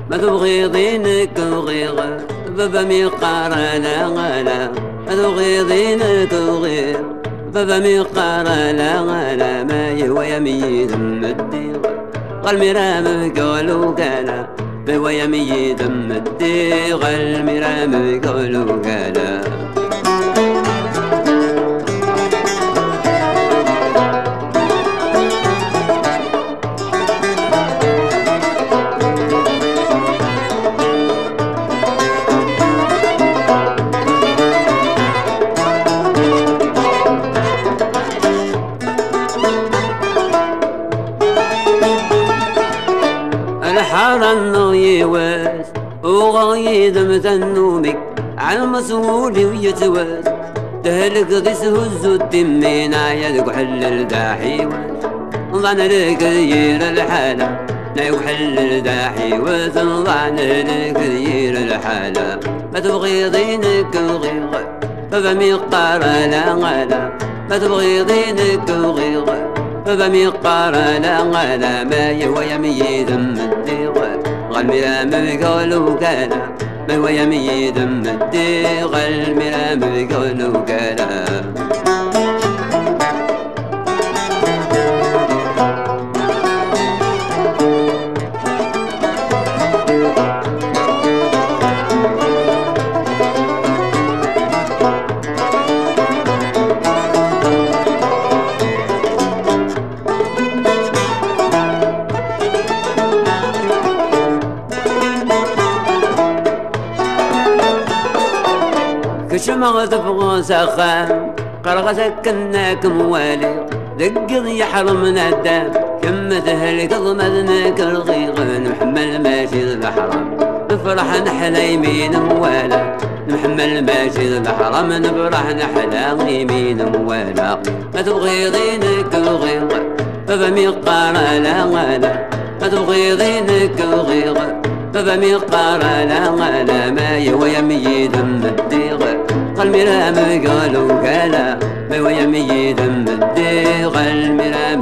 ما تبغيضينك وغيغ بابا ميقار لا غلا، ما تبغيضينك وغيغ بابا ميقار لا غلا، ما يهوى يميد مديغ غالميرام قولو قالا، ما هو يميد مديغ غالميرام قولو قالا. الحرن يواس وغايد متنومك على مسؤولي ويتواس، تهلك غيسه الزود من عيالك حل داحي واس، ضعنا لك دير الحالة نايك حل داحي واس، ضعنا لك دير الحالة. ما تبغيضينك وغيغ بابا ميقار لا غلا، ما تبغيضينك وغيغ بابا ميقار لا غلا، ما يهوى يميد مديغ غالميرام قولو قالا، ما هو يميد مديغ غالميرام قولو قالا. كشمغ تبغى سخام قرغتك كناك موالي، دقض يحرمنا الدم كم تهلك ضمدناك الغيغ، نحمل ماشي الحرام نفرح نحلى يمين موالا، نحمل ماشي الحرام نفرح نحلى يمين موالا. ما تبغيضينك وغيغ بابا ميقار لا غلا، ما تبغيضينك وغيغ بابا ميقار لا غلا، ما يهوى يميد مديغ غالميرام قولو قالا، ما هو يميد مديغ غالميرام